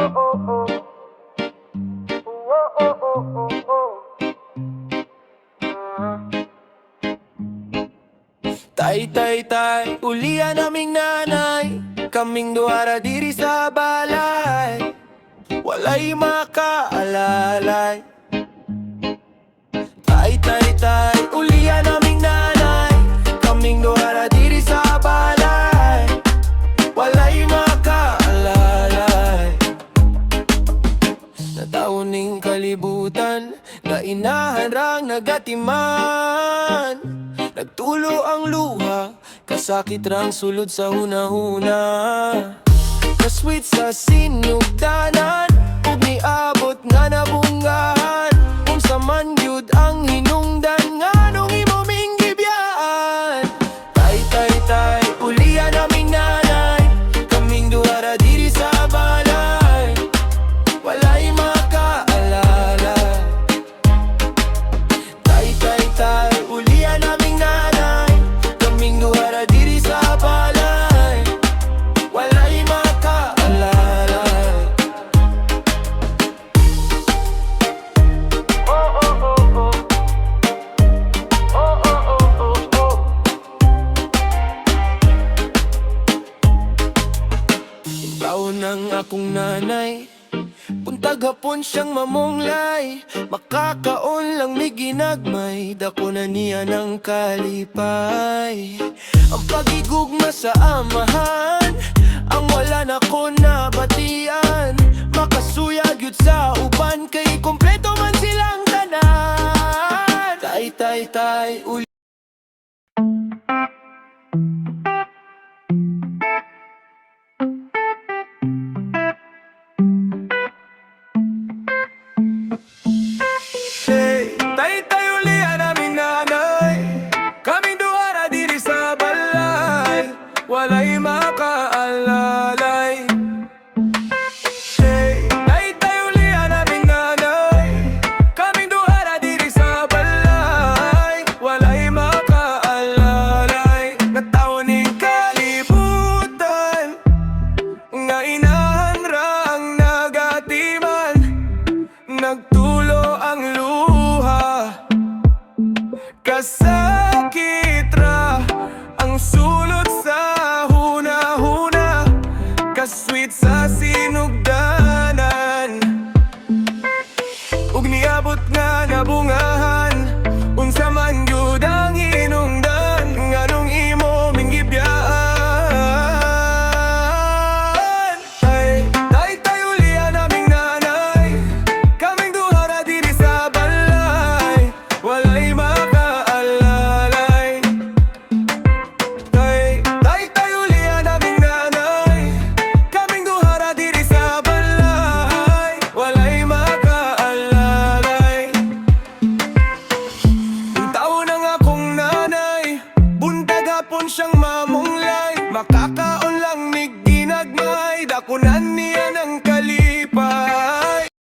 Tay, tay, tay, ulian naming nanay, kaming duhara diri sa balay, walay makaalalay. Tay, tay, tay, ulian naming nanay, kaming duhara diri sa balay, walay makaalalay. Nataon ning kalibutan, nga inahan rang nagatiman, nagtulo ang luha, kasakit rang sulod sa hunahuna. Kasweet sa sinugdanan, ug niabot nga nabunggahan. Unsa man gyud ang hinungdan, nganong imo ming gibyaan. Tay, tay, tay, ulian naming nanay, kaming duhara diri sa balay, walay makaalalay. Tay, tay, tay, ulian naming nanay, kaming duhara diri sa balay, walay makaalalay. Oh, oh, oh, oh. Oh, oh, oh, oh, oh. Taon ng akong nanay, buntag hapon siyang mamunglay, makakaon lang may ginagmay, dako na niya ng kalipay. Ang pagigugma sa amahan, ang wala na ko nabatian, makasuyag yun sa uban, kay kompleto man silang tanan. Tay, tay, tay, uli. Hey, tay, tay, ulian naming nanay, kaming duhara diri sa balay, walay makaalalay. Hey, tay, tay, ulian naming nanay, kaming duhara diri sa balay, walay makaalalay. Nataon ning kalibutan, nga inahan rang nagatiman, nagtulo ang luha, kasakit ra ang sulot sa hunahuna. Kasweet sa sinugdanan, ug niabot nga nabungahan. Unsa man gyud ang hinungdan, nganong imo ming gibyaan. Tay, tay, tay, ulian naming nanay, kaming duhara diri sa balay, walay makaalalay. Tay, tay, tay, ulian naming nanay, kaming duhara diri sa balay, walay makaalalay. Yung taon ng akong nanay, buntag hapon siyang mamunglay, makaka